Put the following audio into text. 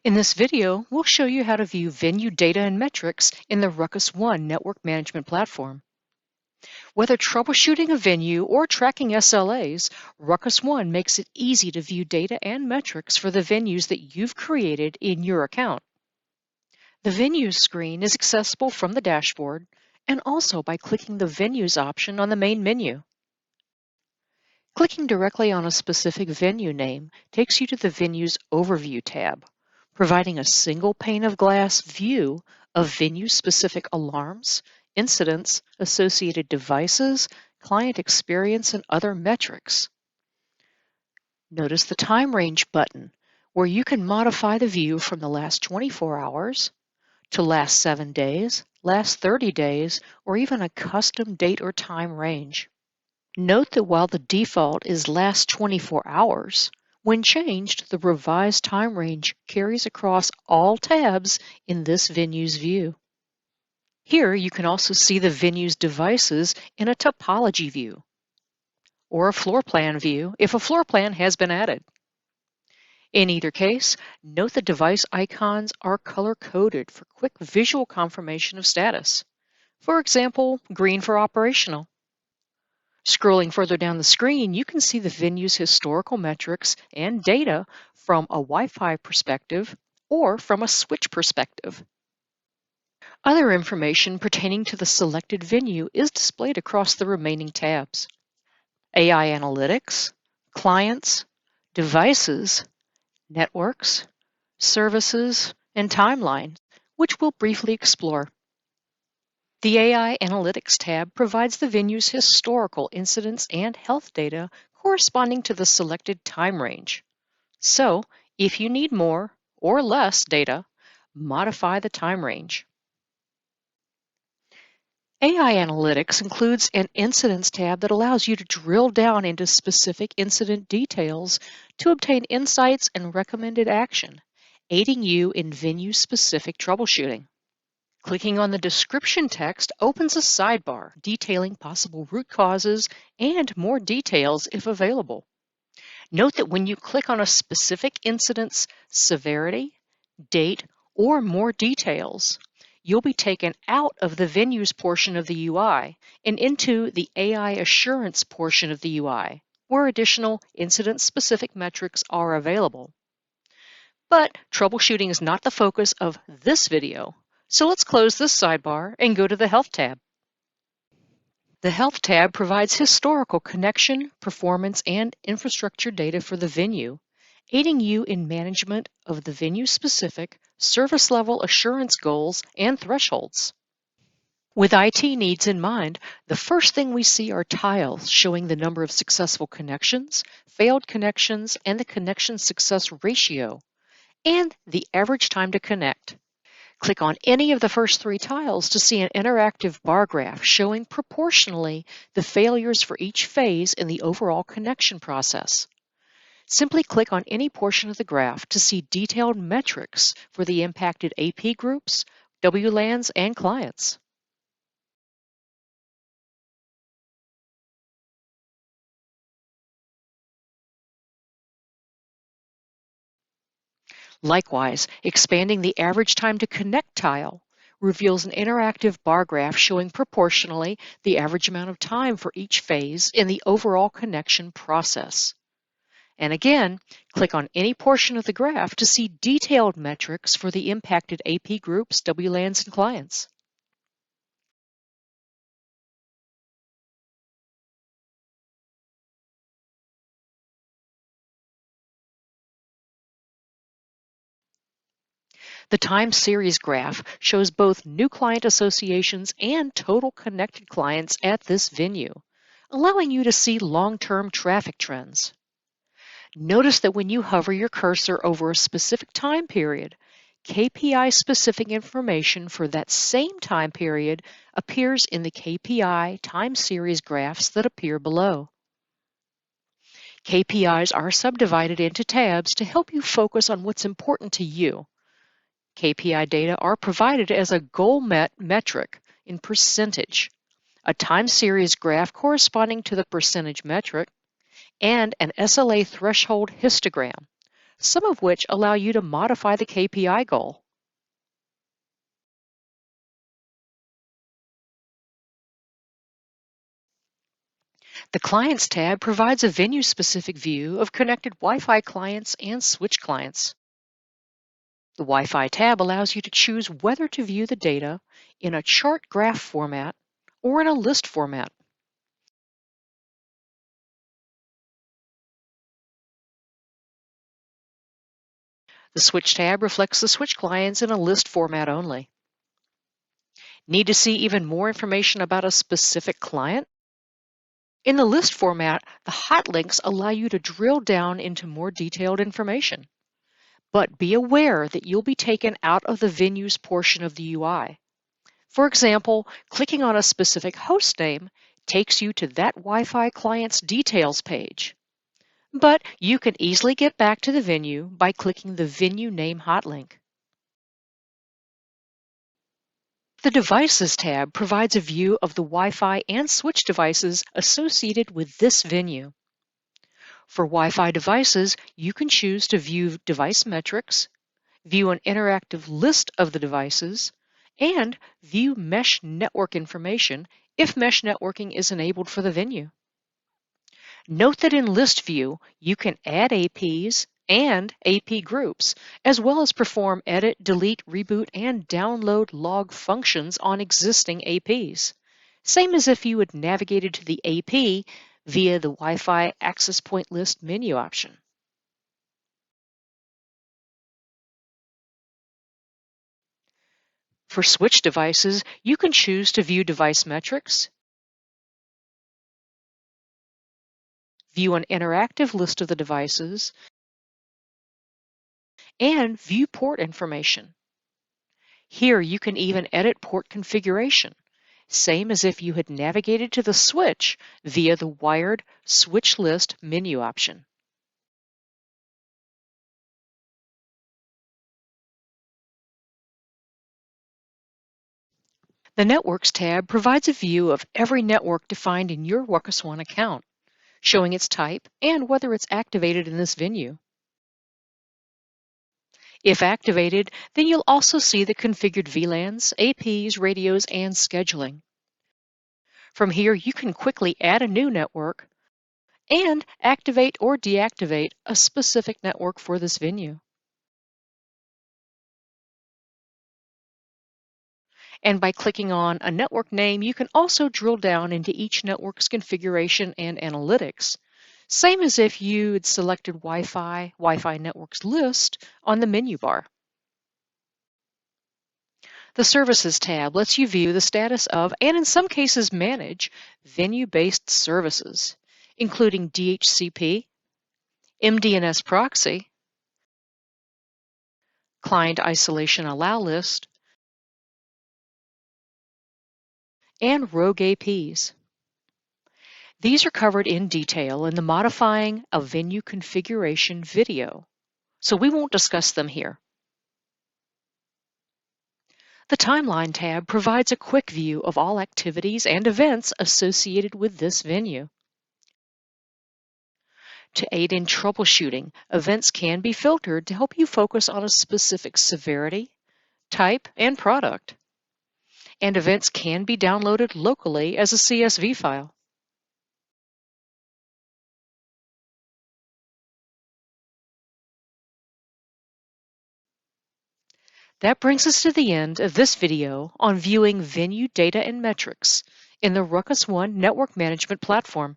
In this video, we'll show you how to view venue data and metrics in the RUCKUS One network management platform. Whether troubleshooting a venue or tracking SLAs, RUCKUS One makes it easy to view data and metrics for the venues that you've created in your account. The Venues screen is accessible from the dashboard and also by clicking the Venues option on the main menu. Clicking directly on a specific venue name takes you to the Venues Overview tab, providing a single pane of glass view of venue-specific alarms, incidents, associated devices, client experience, and other metrics. Notice the Time Range button, where you can modify the view from the last 24 hours to last 7 days, last 30 days, or even a custom date or time range. Note that while the default is last 24 hours, when changed, the revised time range carries across all tabs in this venue's view. Here you can also see the venue's devices in a topology view or a floor plan view if a floor plan has been added. In either case, note the device icons are color-coded for quick visual confirmation of status. For example, green for operational. Scrolling further down the screen, you can see the venue's historical metrics and data from a Wi-Fi perspective or from a switch perspective. Other information pertaining to the selected venue is displayed across the remaining tabs. AI analytics, clients, devices, networks, services, and timeline, which we'll briefly explore. The AI Analytics tab provides the venue's historical incidents and health data corresponding to the selected time range. So, if you need more or less data, modify the time range. AI Analytics includes an Incidents tab that allows you to drill down into specific incident details to obtain insights and recommended action, aiding you in venue-specific troubleshooting. Clicking on the description text opens a sidebar detailing possible root causes and more details if available. Note that when you click on a specific incident's severity, date, or more details, you'll be taken out of the venues portion of the UI and into the AI assurance portion of the UI, where additional incident-specific metrics are available. But troubleshooting is not the focus of this video. So let's close this sidebar and go to the Health tab. The Health tab provides historical connection, performance, and infrastructure data for the venue, aiding you in management of the venue-specific service level assurance goals and thresholds. With IT needs in mind, the first thing we see are tiles showing the number of successful connections, failed connections, and the connection success ratio, and the average time to connect. Click on any of the first 3 tiles to see an interactive bar graph showing proportionally the failures for each phase in the overall connection process. Simply click on any portion of the graph to see detailed metrics for the impacted AP groups, WLANs, and clients. Likewise, expanding the average time to connect tile reveals an interactive bar graph showing proportionally the average amount of time for each phase in the overall connection process. And again, click on any portion of the graph to see detailed metrics for the impacted AP groups, WLANs, and clients. The time series graph shows both new client associations and total connected clients at this venue, allowing you to see long-term traffic trends. Notice that when you hover your cursor over a specific time period, KPI-specific information for that same time period appears in the KPI time series graphs that appear below. KPIs are subdivided into tabs to help you focus on what's important to you. KPI data are provided as a goal met metric in percentage, a time series graph corresponding to the percentage metric, and an SLA threshold histogram, some of which allow you to modify the KPI goal. The Clients tab provides a venue-specific view of connected Wi-Fi clients and switch clients. The Wi-Fi tab allows you to choose whether to view the data in a chart graph format or in a list format. The Switch tab reflects the switch clients in a list format only. Need to see even more information about a specific client? In the list format, the hot links allow you to drill down into more detailed information. But be aware that you'll be taken out of the venues portion of the UI. For example, clicking on a specific host name takes you to that Wi-Fi client's details page. But you can easily get back to the venue by clicking the Venue Name hot link. The Devices tab provides a view of the Wi-Fi and switch devices associated with this venue. For Wi-Fi devices, you can choose to view device metrics, view an interactive list of the devices, and view mesh network information if mesh networking is enabled for the venue. Note that in List View, you can add APs and AP groups, as well as perform edit, delete, reboot, and download log functions on existing APs. Same as if you had navigated to the AP via the Wi-Fi access point list menu option. For switch devices, you can choose to view device metrics, view an interactive list of the devices, and view port information. Here you can even edit port configuration, same as if you had navigated to the switch via the wired switch list menu option. The Networks tab provides a view of every network defined in your RUCKUS One account, showing its type and whether it's activated in this venue. If activated, then you'll also see the configured VLANs, APs, radios, and scheduling. From here, you can quickly add a new network and activate or deactivate a specific network for this venue. And by clicking on a network name, you can also drill down into each network's configuration and analytics, same as if you had selected Wi-Fi networks list on the menu bar. The Services tab lets you view the status of, and in some cases manage, venue-based services, including DHCP, MDNS proxy, client isolation allow list, and rogue APs. These are covered in detail in the Modifying a Venue Configuration video, so we won't discuss them here. The Timeline tab provides a quick view of all activities and events associated with this venue. To aid in troubleshooting, events can be filtered to help you focus on a specific severity, type, and product. And events can be downloaded locally as a CSV file. That brings us to the end of this video on viewing venue data and metrics in the RUCKUS One network management platform.